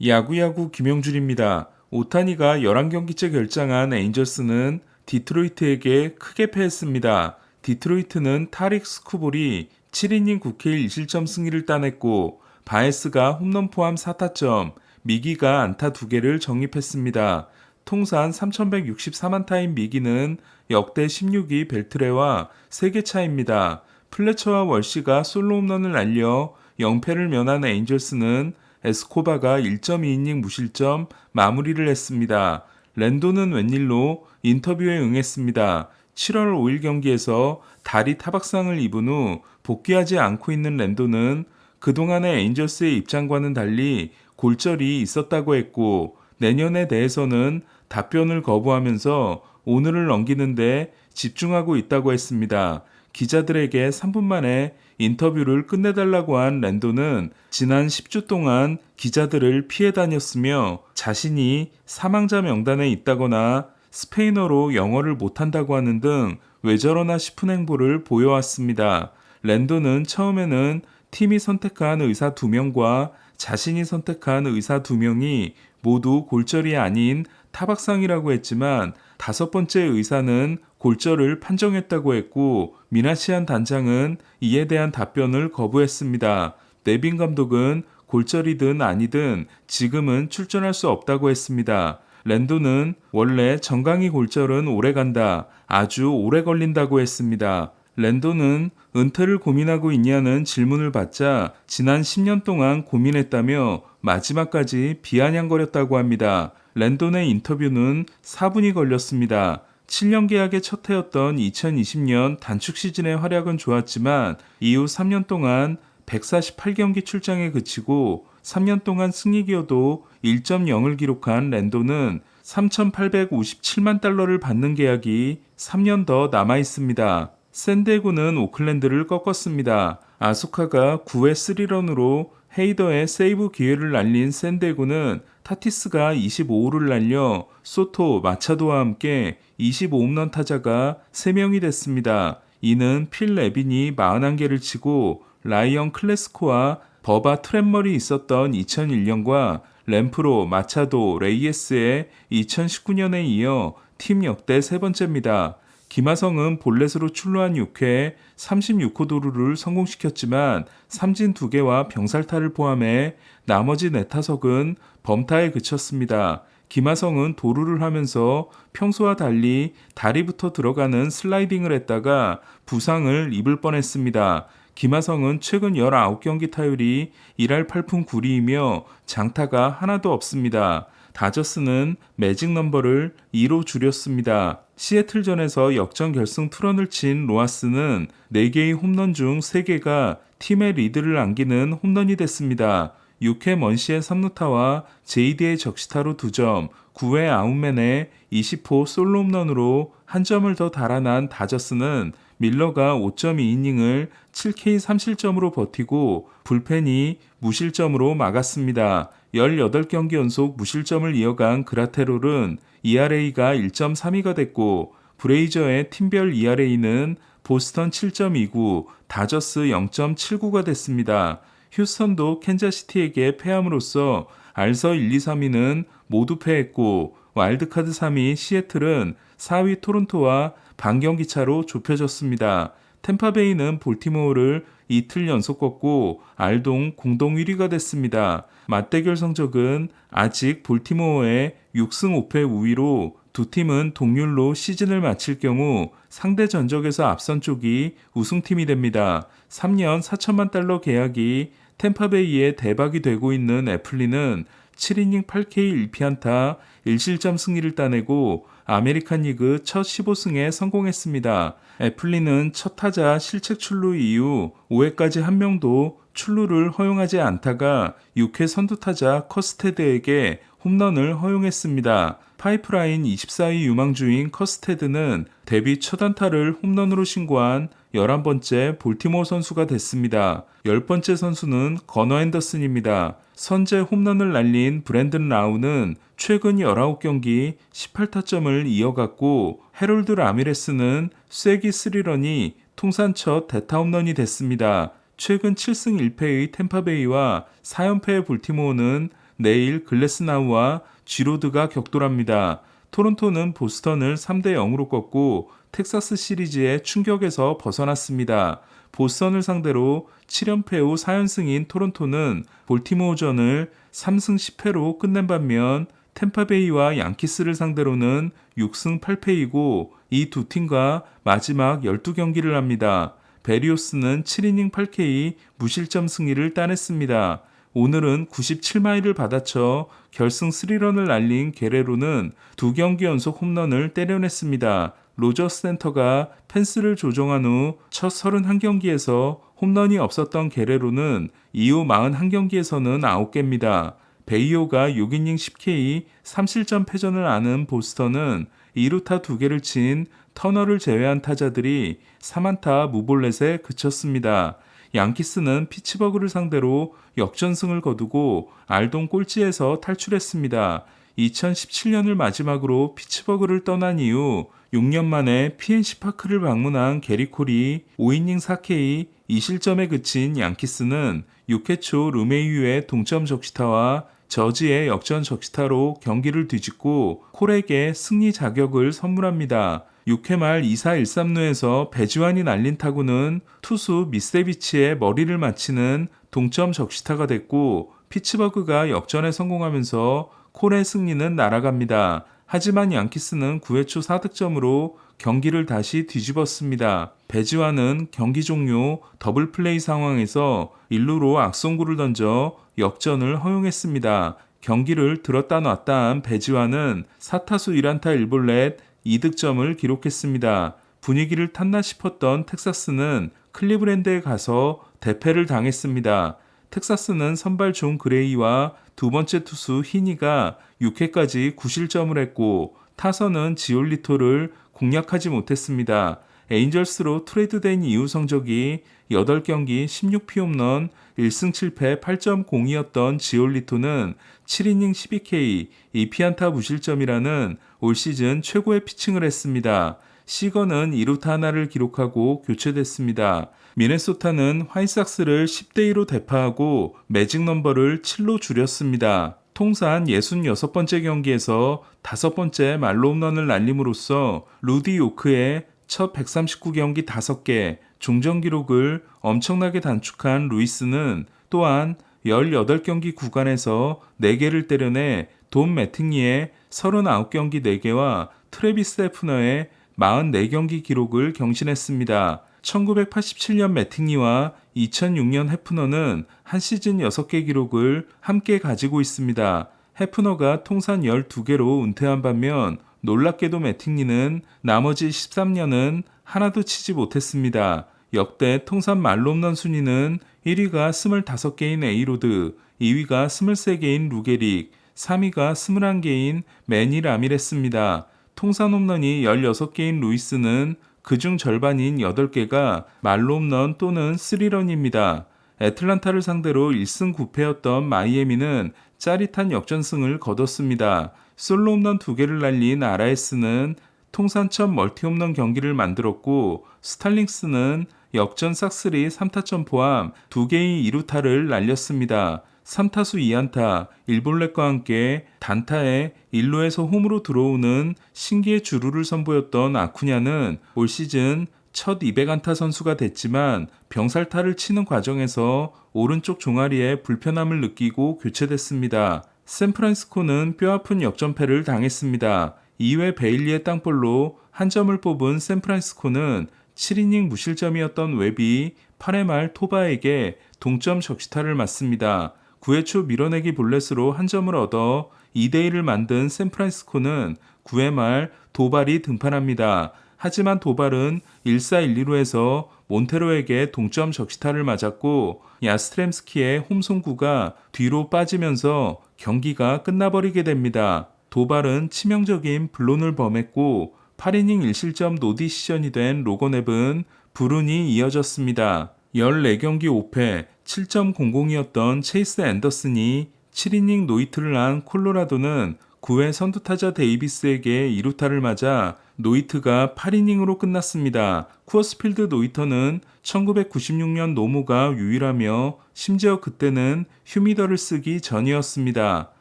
야구야구 김영준입니다. 오타니가 11경기째 결장한 에인절스는 디트로이트에게 크게 패했습니다. 디트로이트는 타릭 스쿠볼이 7이닝 9K 1실점 승리를 따냈고 바에스가 홈런 포함 4타점, 미기가 안타 2개를 적립했습니다. 통산 3164안타인 미기는 역대 16위 벨트레와 3개 차입니다. 플래처와 월시가 솔로 홈런을 날려 0패를 면한 에인절스는 에스코바가 1.2이닝 무실점 마무리를 했습니다. 랜도는 웬일로 인터뷰에 응했습니다. 7월 5일 경기에서 다리 타박상을 입은 후 복귀하지 않고 있는 랜도는 그동안의 에인절스의 입장과는 달리 골절이 있었다고 했고 내년에 대해서는 답변을 거부하면서 오늘을 넘기는데 집중하고 있다고 했습니다. 기자들에게 3분 만에 인터뷰를 끝내달라고 한 랜도는 지난 10주 동안 기자들을 피해 다녔으며 자신이 사망자 명단에 있다거나 스페인어로 영어를 못한다고 하는 등 왜 저러나 싶은 행보를 보여왔습니다. 랜도는 처음에는 팀이 선택한 의사 2명과 자신이 선택한 의사 2명이 모두 골절이 아닌 타박상이라고 했지만 5번째 의사는 골절을 판정했다고 했고 미나시안 단장은 이에 대한 답변을 거부했습니다. 네빈 감독은 골절이든 아니든 지금은 출전할 수 없다고 했습니다. 랜도는 원래 정강이 골절은 오래 간다, 아주 오래 걸린다고 했습니다. 랜도는 은퇴를 고민하고 있냐는 질문을 받자 지난 10년 동안 고민했다며 마지막까지 비아냥거렸다고 합니다. 랜돈의 인터뷰는 4분이 걸렸습니다. 7년 계약의 첫 해였던 2020년 단축 시즌의 활약은 좋았지만 이후 3년 동안 148경기 출장에 그치고 3년 동안 승리기여도 1.0을 기록한 랜도는 3,857만 달러를 받는 계약이 3년 더 남아 있습니다. 샌디에고는 오클랜드를 꺾었습니다. 아소카가 9회 3런으로 헤이더의 세이브 기회를 날린 샌디에고는 타티스가 25호를 날려 소토, 마차도와 함께 25홈런 타자가 3명이 됐습니다. 이는 필 레빈이 41개를 치고 라이언 클래스코와 버바 트랩머리 있었던 2001년과 램프로, 마차도, 레이에스의 2019년에 이어 팀 역대 세 번째입니다. 김하성은 볼넷으로 출루한 6회에 36호 도루를 성공시켰지만 삼진 2개와 병살타를 포함해 나머지 4타석은 범타에 그쳤습니다. 김하성은 도루를 하면서 평소와 달리 다리부터 들어가는 슬라이딩을 했다가 부상을 입을 뻔했습니다. 김하성은 최근 19경기 타율이 1할 8푼 9리이며 장타가 하나도 없습니다. 다저스는 매직 넘버를 2로 줄였습니다. 시애틀전에서 역전 결승 투런을 친 로하스는 4개의 홈런 중 3개가 팀의 리드를 안기는 홈런이 됐습니다. 6회 먼시의 3루타와 JD의 적시타로 2점, 9회 아웃맨의 20호 솔로 홈런으로 한 점을 더 달아난 다저스는 밀러가 5.2이닝을 7K 3실점으로 버티고 불펜이 무실점으로 막았습니다. 18경기 연속 무실점을 이어간 그라테롤은 ERA가 1.32가 됐고 브레이저의 팀별 ERA는 보스턴 7.29, 다저스 0.79가 됐습니다. 휴스턴도 캔자시티에게 패함으로써 알서 1, 2, 3위는 모두 패했고 와일드카드 3위 시애틀은 4위 토론토와 반경기 차로 좁혀졌습니다. 템파베이는 볼티모어를 이틀 연속 꺾고 알동 공동 1위가 됐습니다. 맞대결 성적은 아직 볼티모어의 6승 5패 우위로 두 팀은 동률로 시즌을 마칠 경우 상대 전적에서 앞선 쪽이 우승팀이 됩니다. 3년 4천만 달러 계약이 템파베이의 대박이 되고 있는 애플리는 7이닝 8K 1피안타 1실점 승리를 따내고 아메리칸 리그 첫 15승에 성공했습니다. 애플리는 첫 타자 실책 출루 이후 5회까지 한 명도 출루를 허용하지 않다가 6회 선두 타자 커스테드에게 홈런을 허용했습니다. 파이프라인 24위 유망주인 커스테드는 데뷔 첫 안타를 홈런으로 신고한 11번째 볼티모어 선수가 됐습니다. 10번째 선수는 거너 앤더슨입니다. 선제 홈런을 날린 브랜든 라우는 최근 19경기 18타점을 이어갔고 해롤드 라미레스는 쐐기 3런이 통산 첫 대타 홈런이 됐습니다. 최근 7승 1패의 템파베이와 4연패의 볼티모어는 내일 글래스나우와 지로드가 격돌합니다. 토론토는 보스턴을 3대 0으로 꺾고 텍사스 시리즈의 충격에서 벗어났습니다. 보스턴을 상대로 7연패 후 4연승인 토론토는 볼티모어전을 3승 10패로 끝낸 반면 템파베이와 양키스를 상대로는 6승 8패이고 이 두 팀과 마지막 12경기를 합니다. 베리오스는 7이닝 8K 무실점 승리를 따냈습니다. 오늘은 97마일을 받아쳐 결승 3런을 날린 게레로는 2경기 연속 홈런을 때려냈습니다. 로저스 센터가 펜스를 조정한 후 첫 31경기에서 홈런이 없었던 게레로는 이후 41경기에서는 9개입니다. 베이오가 6이닝 10K 3실점 패전을 안은 보스턴은 2루타 2개를 친 터너를 제외한 타자들이 3안타 무볼넷에 그쳤습니다. 양키스는 피츠버그를 상대로 역전승을 거두고 알동 꼴찌에서 탈출했습니다. 2017년을 마지막으로 피츠버그를 떠난 이후 6년 만에 PNC 파크를 방문한 게리 콜이 5이닝 4K 2실점에 그친 양키스는 6회 초 르메이유의 동점 적시타와 저지의 역전 적시타로 경기를 뒤집고 콜에게 승리 자격을 선물합니다. 6회 말 2사 1삼루에서 배지환이 날린 타구는 투수 미세비치의 머리를 맞히는 동점 적시타가 됐고 피츠버그가 역전에 성공하면서 콜의 승리는 날아갑니다. 하지만 양키스는 9회 초 4득점으로 경기를 다시 뒤집었습니다. 배지환은 경기 종료 더블 플레이 상황에서 1루로 악송구를 던져 역전을 허용했습니다. 경기를 들었다 놨다 한 배지환은 4타수 1안타 1볼넷 2득점을 기록했습니다. 분위기를 탔나 싶었던 텍사스는 클리브랜드에 가서 대패를 당했습니다. 텍사스는 선발 존 그레이와 두 번째 투수 히니가 6회까지 9실점을 했고 타선은 지올리토를 공략하지 못했습니다. 에인절스로 트레이드된 이후 성적이 8경기 16피홈런 1승 7패 8.02였던 지올리토는 7이닝 12K 2피안타 무실점이라는 올 시즌 최고의 피칭을 했습니다. 시거는 2루타 하나를 기록하고 교체됐습니다. 미네소타는 화이삭스를 10대2로 대파하고 매직 넘버를 7로 줄였습니다. 통산 66번째 경기에서 5번째 말로 홈런을 날림으로써 루디 요크의 첫 139경기 5개 종전 기록을 엄청나게 단축한 루이스는 또한 18경기 구간에서 4개를 때려내 돈 매팅리의 39경기 4개와 트래비스 해프너의 44경기 기록을 경신했습니다. 1987년 매팅리와 2006년 해프너는 한 시즌 6개 기록을 함께 가지고 있습니다. 해프너가 통산 12개로 은퇴한 반면 놀랍게도 매팅리는 나머지 13년은 하나도 치지 못했습니다. 역대 통산 말로 홈런 순위는 1위가 25개인 에이로드, 2위가 23개인 루게릭, 3위가 21개인 매니 라미레스입니다. 통산 홈런이 16개인 루이스는 그중 절반인 8개가 말로 홈런 또는 3런입니다. 애틀란타를 상대로 1승 9패였던 마이애미는 짜릿한 역전승을 거뒀습니다. 솔로 홈런 2개를 날린 아라에스는 통산 첫 멀티 홈런 경기를 만들었고 스탈링스는 역전 싹쓸이 3타점 포함 2개의 2루타를 날렸습니다. 3타수 2안타, 1볼넷과 함께 단타에 1루에서 홈으로 들어오는 신기의 주루를 선보였던 아쿠냐는 올 시즌 첫 200안타 선수가 됐지만 병살타를 치는 과정에서 오른쪽 종아리에 불편함을 느끼고 교체됐습니다. 샌프란시스코는 뼈아픈 역전패를 당했습니다. 2회 베일리의 땅볼로 한 점을 뽑은 샌프란시스코는 7이닝 무실점이었던 웹이 8회 말 토바에게 동점 적시타를 맞습니다. 9회 초 밀어내기 볼넷으로 한 점을 얻어 2대1을 만든 샌프란시스코는 9회 말 도발이 등판합니다. 하지만 도발은 1사 1, 2루에서 몬테로에게 동점 적시타를 맞았고 야스트렘스키의 홈송구가 뒤로 빠지면서 경기가 끝나버리게 됩니다. 도발은 치명적인 블론을 범했고 8이닝 1실점 노디시전이 된 로건앱은 불운이 이어졌습니다. 14경기 5패 7.00이었던 체이스 앤더슨이 7이닝 노히트를 한 콜로라도는 9회 선두타자 데이비스에게 2루타를 맞아 노히트가 8이닝으로 끝났습니다. 쿠어스필드 노히터는 1996년 노무가 유일하며 심지어 그때는 휴미더를 쓰기 전이었습니다.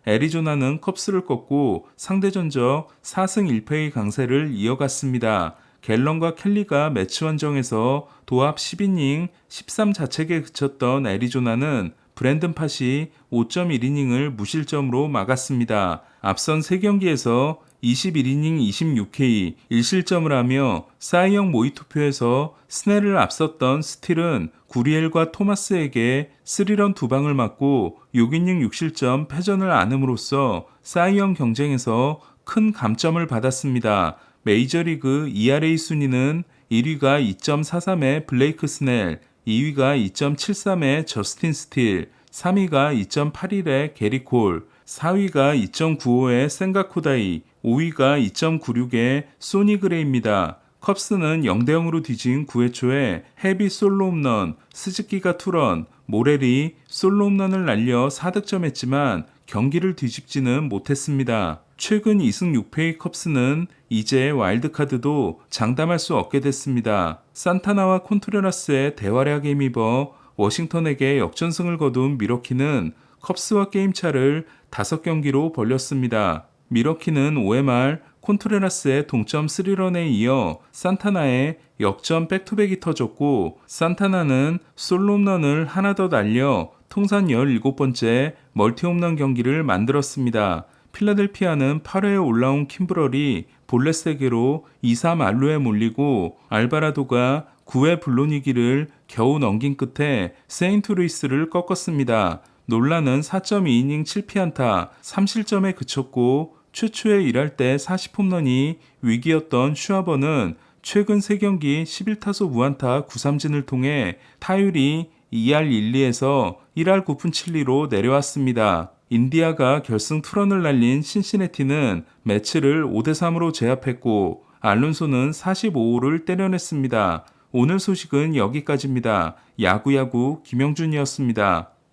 애리조나는 컵스를 꺾고 상대 전적 4승 1패의 강세를 이어갔습니다. 갤런과 켈리가 매치 원정에서 도합 10이닝 13자책에 그쳤던 애리조나는 브랜든 팟이 5.1이닝을 무실점으로 막았습니다. 앞선 3경기에서 21이닝 26K 1실점을 하며 사이영 모의 투표에서 스넬을 앞섰던 스틸은 구리엘과 토마스에게 3런 2방을 맞고 6이닝 6실점 패전을 안음으로써 사이영 경쟁에서 큰 감점을 받았습니다. 메이저리그 ERA 순위는 1위가 2.43의 블레이크 스넬, 2위가 2.73의 저스틴 스틸, 3위가 2.81의 게리 콜, 4위가 2.95의 센가 코다이, 5위가 2.96의 소니 그레이입니다. 컵스는 0대0으로 뒤진 9회 초에 헤비 솔로 홈런, 스즈키가 투런, 모렐이 솔로 홈런을 날려 4득점했지만 경기를 뒤집지는 못했습니다. 최근 2승 6패의 컵스는 이제 와일드카드도 장담할 수 없게 됐습니다. 산타나와 콘트레라스의 대활약에 힘입어 워싱턴에게 역전승을 거둔 미러키는 컵스와 게임차를 5경기로 벌렸습니다. 미러키는 5회 말 콘트레라스의 동점 3런에 이어 산타나의 역전 백투백이 터졌고 산타나는 솔로 홈런을 하나 더 날려 통산 17번째 멀티 홈런 경기를 만들었습니다. 필라델피아는 8회에 올라온 킴브럴이 볼넷세게로 2-3 안루에 몰리고 알바라도가 9회 블로니기를 겨우 넘긴 끝에 세인트루이스를 꺾었습니다. 놀라는 4.2이닝 7피안타 3실점에 그쳤고 최초에 일할 때 40홈런이 위기였던 슈아버는 최근 3경기 11타수 무안타 9삼진을 통해 타율이 2할 1리에서 1할 9푼 7리로 내려왔습니다. 인디아가 결승 투런을 날린 신시내티는 매치를 5대3으로 제압했고 알론소는 45호를 때려냈습니다. 오늘 소식은 여기까지입니다. 야구야구 김영준이었습니다.